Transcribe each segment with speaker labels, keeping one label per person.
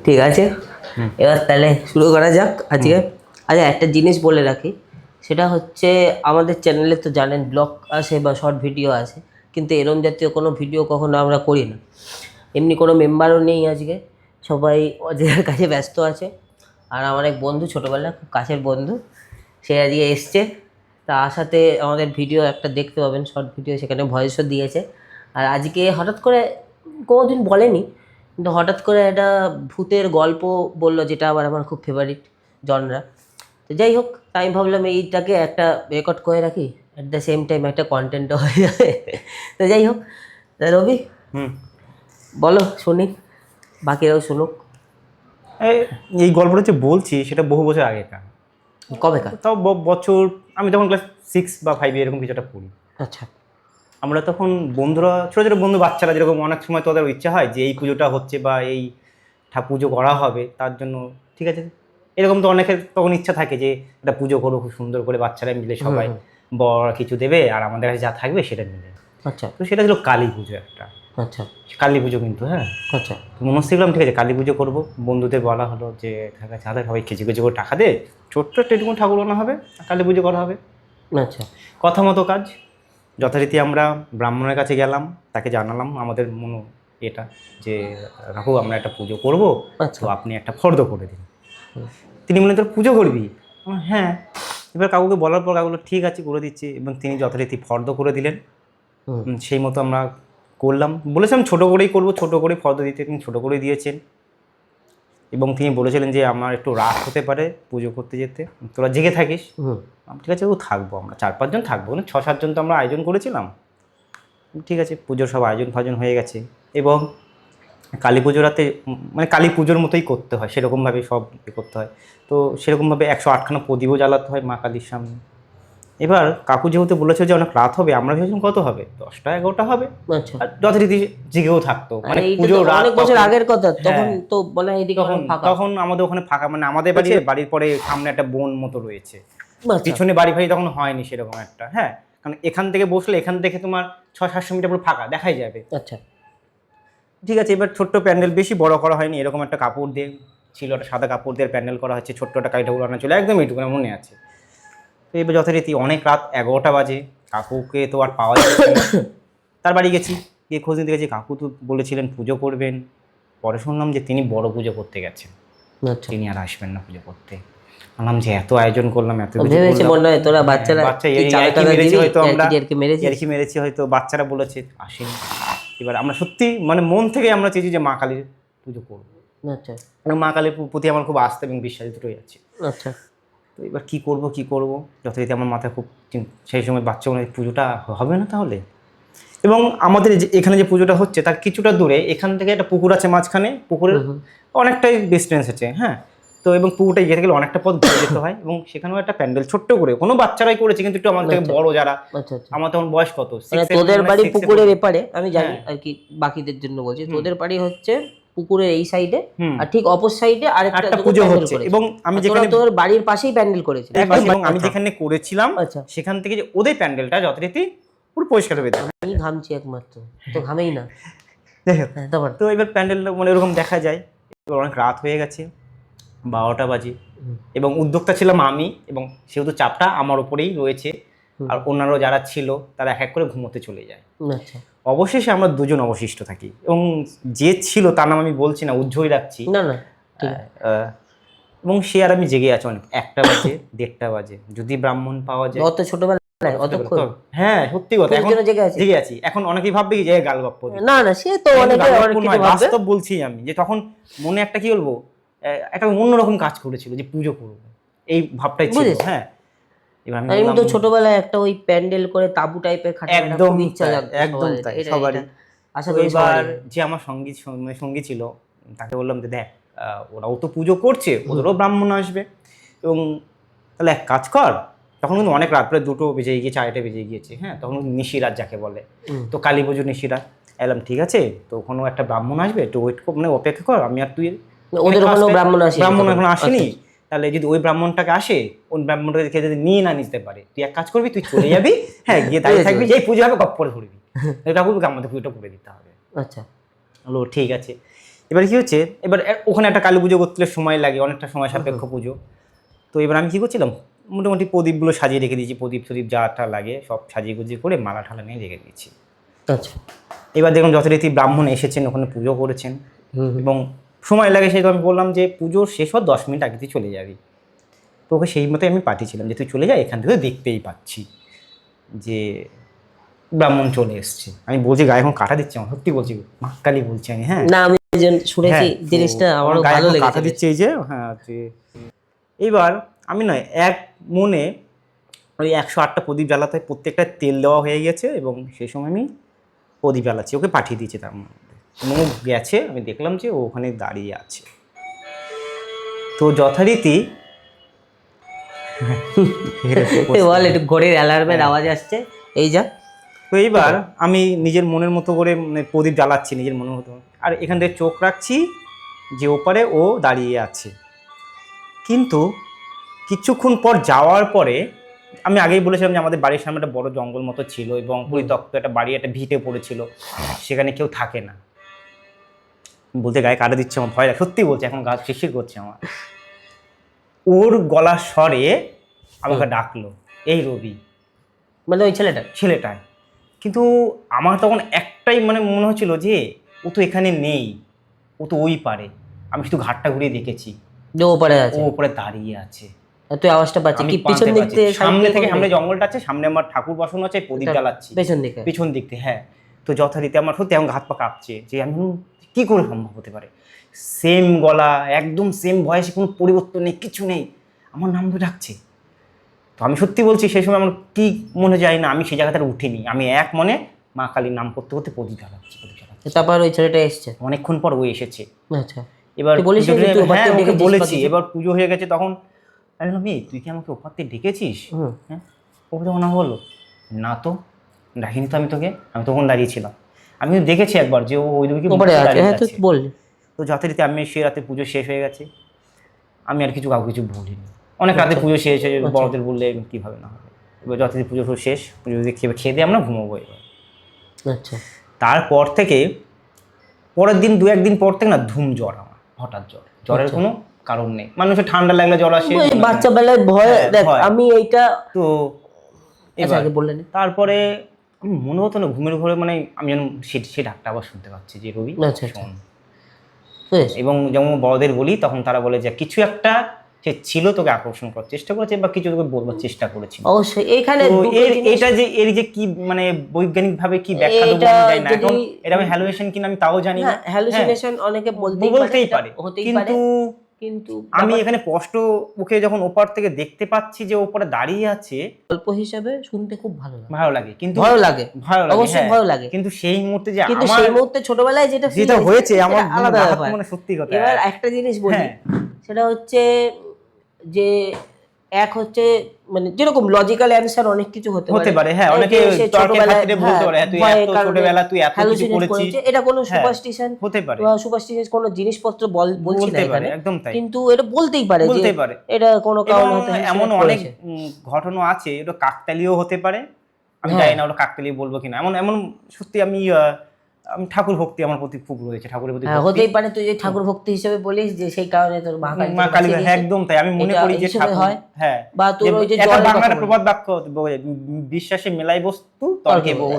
Speaker 1: ঠিক আছে, এবার তাহলে শুরু করা যাক আজকে। আচ্ছা, একটা জিনিস বলে রাখি, সেটা হচ্ছে আমাদের চ্যানেলে তো জানেন ব্লগ আসে বা শর্ট ভিডিও আসে, কিন্তু এরম জাতীয় কোনো ভিডিও কখনো আমরা করি না। এমনি কোনো মেম্বারও নেই আজকে, সবাই ওদের কাছে ব্যস্ত আছে। আর আমার এক বন্ধু, ছোটোবেলার খুব কাছের বন্ধু, সে আজকে এসছে। তা আসাতে আমাদের ভিডিও একটা দেখতে পাবেন, শর্ট ভিডিও, সেখানে ভয়েসও দিয়েছে। আর আজকে হঠাৎ করে, কোনোদিন বলেনি, কিন্তু হঠাৎ করে একটা ভূতের গল্প বললো, যেটা আবার আমার খুব ফেভারিট জনরা। তো যাই হোক, আমি ভাবলাম এইটাকে একটা রেকর্ড করে রাখি, অ্যাট দ্য সেম টাইম একটা কন্টেন্টও হয়ে যাবে। তো যাই হোক, তা রবি বলো, শুনি, বাকিরাও শুনুক।
Speaker 2: এই গল্পটা যে বলছি সেটা বহু বছর আগেকার।
Speaker 1: কবেকার?
Speaker 2: তাও বছর আমি তখন ক্লাস 6 বা 5 এরকম কিছু একটা পড়ি।
Speaker 1: আচ্ছা।
Speaker 2: আমরা তখন বন্ধুরা, ছোটো ছোটো বন্ধু, বাচ্চারা যেরকম অনেক সময় তো ওদের ইচ্ছা হয় যে এই পুজোটা হচ্ছে বা এই পুজো করা হবে, তার জন্য ঠিক আছে, এরকম তো অনেকের তখন ইচ্ছা থাকে যে একটা পুজো করবো খুব সুন্দর করে, বাচ্চারা মিলে সবাই, বড় কিছু দেবে আর আমাদের কাছে যা থাকবে সেটা মিলে।
Speaker 1: আচ্ছা।
Speaker 2: তো সেটা ছিল কালী পুজো একটা।
Speaker 1: আচ্ছা।
Speaker 2: কালী পুজো কিন্তু, হ্যাঁ।
Speaker 1: আচ্ছা।
Speaker 2: তো মনস্থির করলাম ঠিক আছে কালী পুজো করবো। বন্ধুদের বলা হলো যে তাহলে সবাই কিছু কিছু করে টাকা দে, ছোট্ট একটা এটুকু ঠাকুর আনা হবে, কালী পুজো করা হবে।
Speaker 1: আচ্ছা।
Speaker 2: কথা মতো কাজ, যথারীতি আমরা ব্রাহ্মণের কাছে গেলাম, তাকে জানালাম আমাদের এটা যে কাকু আমরা একটা পুজো করবো, তো আপনি একটা ফর্দ করে দিন। তিনি বললেন তোর পুজো করবি? হ্যাঁ। এবার কাকুকে বলার পর কাকুগুলো ঠিক আছে করে দিচ্ছি, এবং তিনি যথারীতি ফর্দ করে দিলেন। সেই মতো আমরা করলাম। বলেছিলাম ছোটো করেই করবো, ছোটো করেই ফর্দ দিতে, তিনি ছোটো করেই দিয়েছেন। এবং তিনি বলেছিলেন যে আমার একটু রাত হতে পারে পুজো করতে যেতে, তোরা জেগে থাকিস। ঠিক আছে, ও থাকবো, আমরা 4-5 জন থাকবো, 6-7 জন তো আমরা আয়োজন করেছিলাম। ঠিক আছে, পুজোর সব আয়োজন ফায়োজন হয়ে গেছে, এবং কালী পুজো রাতে মানে কালী পুজোর মতোই করতে হয়, সেরকমভাবে সব করতে হয়। তো সেরকমভাবে 108খানা প্রদীপও জ্বালাতে হয় মা কালীর সামনে। এবার কাকু যেহেতু বলেছে যে অনেক রাত হবে, আমরা ভেবেছিলাম কত হবে, 10টা-11টা হবে।
Speaker 1: আচ্ছা।
Speaker 2: আর যথারীতি জেগেও থাকতো, মানে
Speaker 1: পুজোর রাত, অনেক বছর আগের কথা, তখন তো মানে এইদিকে
Speaker 2: তখন আমাদের ওখানে ফাঁকা, মানে আমাদের বাড়ির পরে সামনে একটা বন মতো রয়েছে, পিছনে বাড়ি ফাড়ি তখন হয়নি সেরকম একটা, হ্যাঁ। কারণ এখান থেকে বসলে এখান থেকে তোমার 600-700 মিটার পুরো ফাঁকা দেখাই যাবে।
Speaker 1: আচ্ছা।
Speaker 2: ঠিক আছে, এবার ছোট্ট প্যান্ডেল, বেশি বড় করা হয়নি, এরকম একটা কাপড় দিয়ে ছিল, একটা সাদা কাপড় দিয়ে প্যান্ডেল করা হচ্ছে, ছোট্ট একটা কালী ঠাকুর আনা ছিল, একদম এইটুকু মনে আছে। তো এবার যথারীতি অনেক রাত 11টা বাজে, কাকুকে তো আর পাওয়া যাচ্ছে না। তার বাড়ি গেছি, গিয়ে খোঁজ নিতে গেছি, কাকু তো বলেছিলেন পুজো করবেন। পরে শুনলাম যে তিনি বড় পুজো করতে গেছেন, তিনি আর আসবেন না পুজো করতে। বললাম যে এত আয়োজন করলাম, এত কিছু
Speaker 1: তোরা বাচ্চারা
Speaker 2: মেরেছি হয়তো, বাচ্চারা বলেছে আসেনি। এবার আমরা সত্যি মানে মন থেকে আমরা চেয়েছি যে মা কালীর পুজো করবো।
Speaker 1: আচ্ছা।
Speaker 2: মা কালীর প্রতি আমার খুব আস্থা এবং বিশ্বাস দুটোই আছে।
Speaker 1: আচ্ছা।
Speaker 2: তো এবার কী করবো, যথারীতি আমার মাথায় খুব সেই সময় বাচ্চা মনে পুজোটা হবে না তাহলে। এবং আমাদের এখানে যে পুজোটা হচ্ছে তার কিছুটা দূরে এখান থেকে একটা পুকুর আছে, মাঝখানে পুকুরের অনেকটাই ডিস্টেন্স আছে, হ্যাঁ। তো এবং পুকুরটা যেতে গেলে অনেকটা পথ ঘুরে যেতে হয়, এবং সেখানেও একটা প্যান্ডেল ছোট্ট করে, কোনো বাচ্চারাই করেছে, কিন্তু একটু আমার থেকে বড় যারা, আমার তখন বয়স কত,
Speaker 1: তোদের বাড়ি পুকুরের এপারে, আমি জানি আর কি, বাকিদের জন্য বলছি, তোদের বাড়ি হচ্ছে পুকুরের এই সাইডে, আর ঠিক অপর সাইডে আরেকটা
Speaker 2: পুজো হচ্ছে, এবং আমি যেখানে
Speaker 1: তোর বাড়ির পাশেই প্যান্ডেল করেছি,
Speaker 2: এবং আমি যেখানে করেছিলাম সেখান থেকে যে ওদের প্যান্ডেলটা যথারীতি পুরো পরিষ্কার হয়ে যায়।
Speaker 1: আমি ঘামছি একমাত্র, তো ঘামেই না।
Speaker 2: তো এবার প্যান্ডেল মানে এরকম দেখা যায়। এবার অনেক রাত হয়ে গেছে, 12টা বাজে, এবং উদ্যোক্তা ছিলাম আমি, এবং সেহেতু চাপটা আমার উপরেই রয়েছে, আর অন্যান্য যারা ছিল তারা এক এক করে ঘুমোতে চলে যায়। অবশেষে আমরা 2 জন অবশিষ্ট থাকি, এবং যে ছিল তার নাম আমি বলছি না, উজ্জ্বল রাখছি না, এবং সে আর আমি জেগে আছি অনেক, 1টা বাজে 1:30টা বাজে, যদি ব্রাহ্মণ পাওয়া যায়।
Speaker 1: অত ছোটবেলা,
Speaker 2: হ্যাঁ সত্যি কথা, এখন জেগে আছি। এখন অনেকেই ভাববে কি যে গাল গপ্প,
Speaker 1: না সে তো
Speaker 2: বাস্তব বলছি আমি, যে তখন মনে একটা কি বলবো, একটা অন্যরকম কাজ করেছিল যে পুজো করবো, এই ভাবটাই ছিল, হ্যাঁ। এবার
Speaker 1: আমি তো ছোটবেলায় একটা ওই প্যান্ডেল করে তাবু টাইপের খাটা,
Speaker 2: একদম ইচ্ছা জাগতো, একদম তাই সবারই। আশা করি এবার যে আমার সঙ্গী ছিল তাকে বললাম যে দেখ, ওরাও তো পুজো করছে, ওদেরও ব্রাহ্মণ আসবে, এবং তাহলে এক কাজ কর, তখন কিন্তু অনেক রাত, প্রায় 2টো বেজে গিয়েছে, 2:30 বেজে গিয়েছে, হ্যাঁ। তখন নিশিরাত যাকে বলে, তো কালী পুজো নিশিরাত। এলাম ঠিক আছে, তো ওখানেও একটা ব্রাহ্মণ আসবে, একটু ওয়েট কর, মানে অপেক্ষা কর, আমি আর তুই,
Speaker 1: ওদের ওখানেও ব্রাহ্মণ
Speaker 2: এখন আসেনি, তাহলে যদি ওই ব্রাহ্মণটাকে আসে, ওই ব্রাহ্মণটাকে যদি নিয়ে না নিতে পারে, তুই এক কাজ করবি, তুই চলে যাবি, হ্যাঁ, গিয়ে দাঁড়িয়ে থাকবি, যেই পুজো হবে গপ করে ঘুরবি, ঠাকুরকে আমাদের পুজোটা করে দিতে হবে।
Speaker 1: আচ্ছা,
Speaker 2: হলো ঠিক আছে। এবার কি হচ্ছে, এবার ওখানে একটা কালী পুজো করতে হলে সময় লাগে, অনেকটা সময় সাপেক্ষ পুজো। তো এবার আমি কী করছিলাম, মোটামুটি প্রদীপগুলো সাজিয়ে রেখে দিয়েছি, প্রদীপ টদীপ যাটা লাগে সব সাজিয়ে গুজিয়ে করে মালা ঠালা নিয়ে রেখে দিয়েছি।
Speaker 1: আচ্ছা।
Speaker 2: এবার দেখুন যথারীতি ব্রাহ্মণ এসেছেন, ওখানে পুজো করেছেন এবং সময় লাগে, সেই তো আমি বললাম যে পুজো শেষ হওয়ার 10 মিনিট আগে তুই চলে যাবি। তো ওকে সেই মতোই আমি পাঠিয়েছিলাম যে তুই চলে যা, এখান থেকে দেখতেই পাচ্ছি যে ব্রাহ্মণ চলে এসছে। আমি বলছি গায়ে এখন কাটা দিচ্ছে, আমার সত্যি বলছি, মা কালী বলছি আমি। হ্যাঁ
Speaker 1: না, আমি শুনেছি জিনিসটা, আমারও ভালো লেগেছে।
Speaker 2: কাটা দিচ্ছে এই যে। হ্যাঁ, এইবার আমি নয় এক মনে ওই 108টা প্রদীপ জ্বালাতে হয়, প্রত্যেকটা তেল দেওয়া হয়ে গেছে এবং সেই সময় আমি প্রদীপ জ্বালাচ্ছি, ওকে পাঠিয়ে দিয়েছি। তার মধ্যে মুখ গেছে, আমি দেখলাম যে ও ওখানে দাঁড়িয়ে আছে। তো যথারীতি
Speaker 1: বল, একটু ঘড়ির অ্যালার্মের আওয়াজ আসছে, এই যা।
Speaker 2: তো এইবার আমি নিজের মনের মতো করে প্রদীপ জ্বালাচ্ছি নিজের মনের মতো, আর এখান থেকে চোখ রাখছি যে ওপারে ও দাঁড়িয়ে আছে। কিন্তু কিছুক্ষণ পর যাওয়ার পরে, আমি আগেই বলেছিলাম যে আমাদের বাড়ির সামনে একটা বড় জঙ্গল মতো ছিল এবং পরিত্যক্ত একটা বাড়ি, একটা ভিটে পড়েছিল, সেখানে কেউ থাকে না। বলতে গায়ে কাটা দিচ্ছে, আমার ভয় লাগে, সত্যি বলছে, এখন গা শিরশির করছে আমার। ওর গলার স্বরে আমাকে ডাকলো, এই রবি,
Speaker 1: মানে ওই
Speaker 2: ছেলেটাই। কিন্তু আমার তখন একটাই মানে মনে হচ্ছিল যে ও তো এখানে নেই, ও তো ওই পারে। আমি শুধু ঘাটটা ঘুরিয়ে দেখেছি
Speaker 1: যে ওপারে আছে,
Speaker 2: ও ওপরে দাঁড়িয়ে আছে।
Speaker 1: তুই আওয়াজটা পাচ্ছিস কি? পিছন দিক থেকে,
Speaker 2: সামনে থেকে, সামনে জঙ্গলটা আছে, সামনে আমার ঠাকুর বসানো আছে, প্রদীপ জ্বালাচ্ছি পিছন দিক থেকে। হ্যাঁ, তো যথারীতি আমার সত্যি এখন হাত পা কাঁপছে যে আমি কি করে সম্ভব হতে পারে। সেম গলা, একদম সেম ভয়েসে, কোনো পরিবর্তন নেই, কিছু নেই, আমার নাম তো ডাকছে। তো আমি সত্যি বলছি, সেই সময় আমার কি মনে যায় না, আমি সেই জায়গাটা উঠিনি, আমি এক মনে মা কালীর নাম করতে করতে প্রদীপ জ্বালাচ্ছি।
Speaker 1: তারপর ওই ছেলেটা এসছে,
Speaker 2: অনেকক্ষণ পর ও এসেছে।
Speaker 1: আচ্ছা,
Speaker 2: এবার
Speaker 1: হ্যাঁ,
Speaker 2: ওকে বলেছি, এবার পুজো হয়ে গেছে, তখন আমি বললাম, তুই কি আমাকে ওপার থেকে ডেকেছিস? হ্যাঁ, ও তখন না বললো, না তো ডাকিনি তো আমি তোকে, আমি তখন দাঁড়িয়েছিলাম, আমি দেখেছি একবার যে ও ওই দিকে দাঁড়িয়ে আছে। তো যথারীতি আমি সে রাতে পুজো শেষ হয়ে গেছে, আমি আর কাউকে কিছু বলিনি। অনেক রাতে পুজো শেষ হয়ে, বড়দের বললে কীভাবে না হবে। এবার যথারীতি পুজো শেষ, পুজো খেয়ে দিয়ে আমরা ঘুমোবো এবার।
Speaker 1: আচ্ছা,
Speaker 2: তারপর থেকে পরের দিন 2-1 দিন পর থেকে না ধুম জ্বর, আমার হঠাৎ জ্বরের কোনো কারণ নেই। মানুষের ঠান্ডা লাগলে জ্বর আসে,
Speaker 1: বাচ্চা বেলায় ভয়। দেখ আমি এইটা
Speaker 2: তো এবার তারপরে মনে হতো না ঘুমের ঘরে, মানে আমি যেন সে ডাকটা আবার শুনতে পাচ্ছি যে রবি শোন। এবং যেমন বড়দের বলি, তখন তারা বলে যে কিছু একটা সে ছিল, তোকে আকর্ষণ করার চেষ্টা করেছে বা কিছু তোকে বলবার চেষ্টা করেছিল।
Speaker 1: অবশ্যই এইখানে
Speaker 2: এটা যে এর যে কি মানে বৈজ্ঞানিক ভাবে কি ব্যাখ্যা দেবো জানি না, এখন এটা আমি হ্যালুসিনেশন কিনা আমি তাও জানি না।
Speaker 1: হ্যালুসিনেশন অনেকে বলতেই পারে, কিন্তু
Speaker 2: আমি এখানে স্পষ্ট ওকে যখন ওপার থেকে দেখতে পাচ্ছি যে ওপরে দাঁড়িয়ে আছে,
Speaker 1: গল্প হিসাবে শুনতে খুব
Speaker 2: ভালো লাগে, কিন্তু
Speaker 1: অবশ্যই ভালো লাগে,
Speaker 2: কিন্তু সেই মুহূর্তে যে
Speaker 1: কিন্তু সেই মুহূর্তে ছোটবেলায় যেটা
Speaker 2: হয়েছে আমার
Speaker 1: আলাদা ব্যাপার।
Speaker 2: মানে সত্যি কথা।
Speaker 1: এবার একটা জিনিস বলি, সেটা হচ্ছে যে এক হচ্ছে মানে যেরকম লজিক্যাল অ্যানসার অনেক কিছু হতে পারে।
Speaker 2: হ্যাঁ, অনেকে তর্কের খাতিরে বলতে পারে তুই এত ছোটবেলা তুই এত কিছু করেছিস,
Speaker 1: এটা কোনো সুপারস্টিশন
Speaker 2: হতে পারে,
Speaker 1: সুপারস্টিশন কোনো জিনিসপত্র বলছি না এখানে,
Speaker 2: একদম তাই,
Speaker 1: কিন্তু এটা বলতেই পারে যে এটা কোনো কারণ হতে পারে।
Speaker 2: এমন অনেক ঘটনা আছে, এটা কাকতালীয় হতে পারে, আমি জানি না ওটা কাকতালীয় বলবো কিনা। এমন সত্যি আমি ঠাকুর ভক্তি আমার প্রতি খুব রয়েছে, ঠাকুরের প্রতি হতেই পারে।
Speaker 1: তুই যে ঠাকুর ভক্তি হিসেবে বলিস যে সেই কারণে তোর
Speaker 2: মা কালী, একদম তাই, আমি মনে করি যে ঠাকুর, হ্যাঁ, বা তোর ওই যে বাংলার প্রবাদ বাক্য, বিশ্বাসে মেলাই বস্তু তর্কে বহু।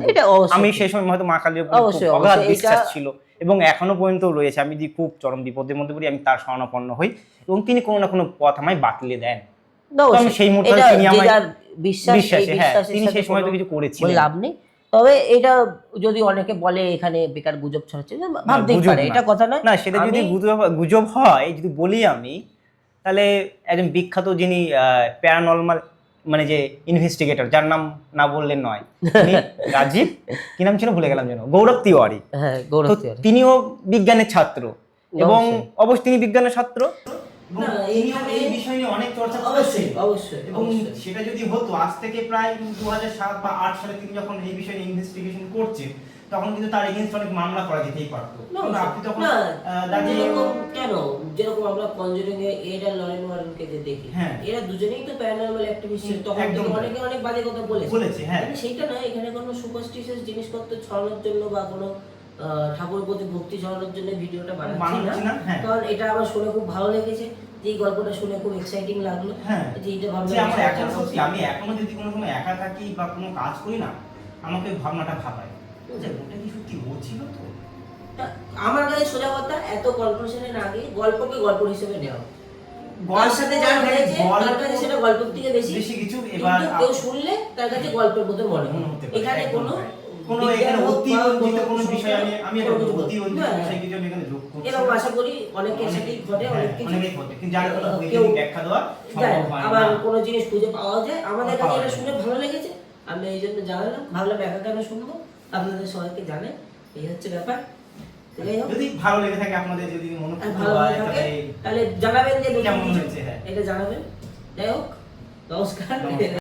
Speaker 2: আমি সেই সময় হয়তো মা কালীর অগাধ বিশ্বাস ছিল এবং এখনো পর্যন্ত রয়েছে। আমি যদি খুব চরম বিপদের মধ্যে পড়ি, আমি তার শরণাপন্ন হই এবং তিনি কোনো না কোনো পথ আমায় বাতলে দেন। আমি সেই মুহূর্তে তিনি আমায় বিশ্বাসে, হ্যাঁ, তিনি সেই সময় তো কিছু করেছিলেন, লাভ নেই।
Speaker 1: তবে এটা যদি অনেকে বলে এখানে বেকার গুজব ছড়াচ্ছে, ভাবতেই পারে, এটা কথা নয়।
Speaker 2: না, সেটা যদি গুজব হয়, যদি বলি আমি, তাহলে একজন বিখ্যাত যিনি প্যারানর্মাল মানে যে ইনভেস্টিগেটর, যার নাম না বললে নয়, রাজীব কি নাম ছিল ভুলে গেলাম যেন, গৌরব তিওয়ারি, তিনিও বিজ্ঞানের ছাত্র এবং অবশ্যই তিনি বিজ্ঞানের ছাত্র। এই বিষয় নিয়ে অনেক চর্চা করেছে, অবশ্যই, এবং সেটা যদি হতো আজ থেকে প্রায় 2007 বা 2008 সালে তিনি যখন এই বিষয়ে ইনভেস্টিগেশন করছেন, তখন কিন্তু তার এগেইনস্ট অনেক মামলা করা যেতেই পারতো। আপনি তখন
Speaker 1: কেন, যেরকম আমরা কনজুরিং এ এড আর লরেন ওয়ারেনকে যে দেখি, এরা দুজনেই তো প্যারানর্মাল অ্যাক্টিভিস্ট ছিল, তখন অনেকে অনেক বাজে কথা বলেছে, হ্যাঁ, সেইটা না, এখানে কোনো সুপারস্টিশিয়াস জিনিসপত্র ছড়ানোর জন্য বা কোনো ঠাকুরের প্রতি ভক্তি জড়ানোর জন্য ভিডিওটা বানাচ্ছি
Speaker 2: বানাচ্ছি
Speaker 1: না,
Speaker 2: না, হ্যাঁ।
Speaker 1: কারণ এটা আমার শুনে খুব ভালো লেগেছে, যে এই গল্পটা শুনে খুব এক্সাইটিং লাগলো,
Speaker 2: হ্যাঁ
Speaker 1: যে এটা
Speaker 2: যে
Speaker 1: ভাবলাম
Speaker 2: আমার
Speaker 1: share
Speaker 2: এখন
Speaker 1: করবো।
Speaker 2: সত্যি আমি এখনো যদি কোনো সময় একা থাকি বা কোনো কাজ করি না, আমাকে ভাবনাটা ভাবায় যে ওটা কি সত্যি ও ছিল তো।
Speaker 1: তা আমার কাছে সোজা কথা, এত কনক্লুশনের আগে গল্পকে গল্প হিসেবে নেওয়া,
Speaker 2: গল্প
Speaker 1: তার সাথে যার হয়েছে
Speaker 2: গল্প
Speaker 1: তার কাছে সেটা গল্পের থেকে বেশি
Speaker 2: বেশি কিছু।
Speaker 1: কিন্তু
Speaker 2: এবার
Speaker 1: কেউ শুনলে তার কাছে গল্পের মতো মনে
Speaker 2: মনে
Speaker 1: হয়।
Speaker 2: হতে পারে,
Speaker 1: এখানে
Speaker 2: একদম
Speaker 1: কোনো
Speaker 2: তাই। কোনো
Speaker 1: বিজ্ঞান
Speaker 2: এখানে
Speaker 1: হোক বা
Speaker 2: অতিরঞ্জিত কোনো
Speaker 1: কোনো
Speaker 2: বিষয় আমি
Speaker 1: কোনো
Speaker 2: এটা
Speaker 1: কিছু বলবো।
Speaker 2: অতিরঞ্জিত
Speaker 1: হ্যাঁ,
Speaker 2: বিষয় কিছু আমি এখানে যোগ করছি
Speaker 1: এরকম আশা করি অনেকের সাথেই ঘটে,
Speaker 2: হ্যাঁ,
Speaker 1: অনেক কিছু
Speaker 2: অনেকেই ঘটে, কিন্তু যার কোনো
Speaker 1: কেউ
Speaker 2: বৈজ্ঞানিক ব্যাখ্যা দেওয়া
Speaker 1: যায়
Speaker 2: সম্ভব
Speaker 1: না।
Speaker 2: হয়
Speaker 1: আবার
Speaker 2: না।
Speaker 1: কোনো জিনিস খুঁজে পাওয়া যায়, আমাদের কাছে
Speaker 2: পাওয়া
Speaker 1: এটা
Speaker 2: যায়।
Speaker 1: শুনে ভালো লেগেছে, আমি এই জন্য জানালাম, ভাবলাম একা কেন শুনবো, আপনাদের সবাইকে জানাই, এই হচ্ছে ব্যাপার। যাই হোক,
Speaker 2: যদি ভালো লেগে থাকে আপনাদের, যদি মনে
Speaker 1: আর ভালো
Speaker 2: হয়
Speaker 1: লাগে থাকে
Speaker 2: তাহলে
Speaker 1: তাহলে জানাবেন যে নতুন
Speaker 2: কেমন
Speaker 1: কিছু,
Speaker 2: হয়েছে, হ্যাঁ।
Speaker 1: এটা জানাবেন। যাই হোক, নমস্কার।
Speaker 2: নমস্কার।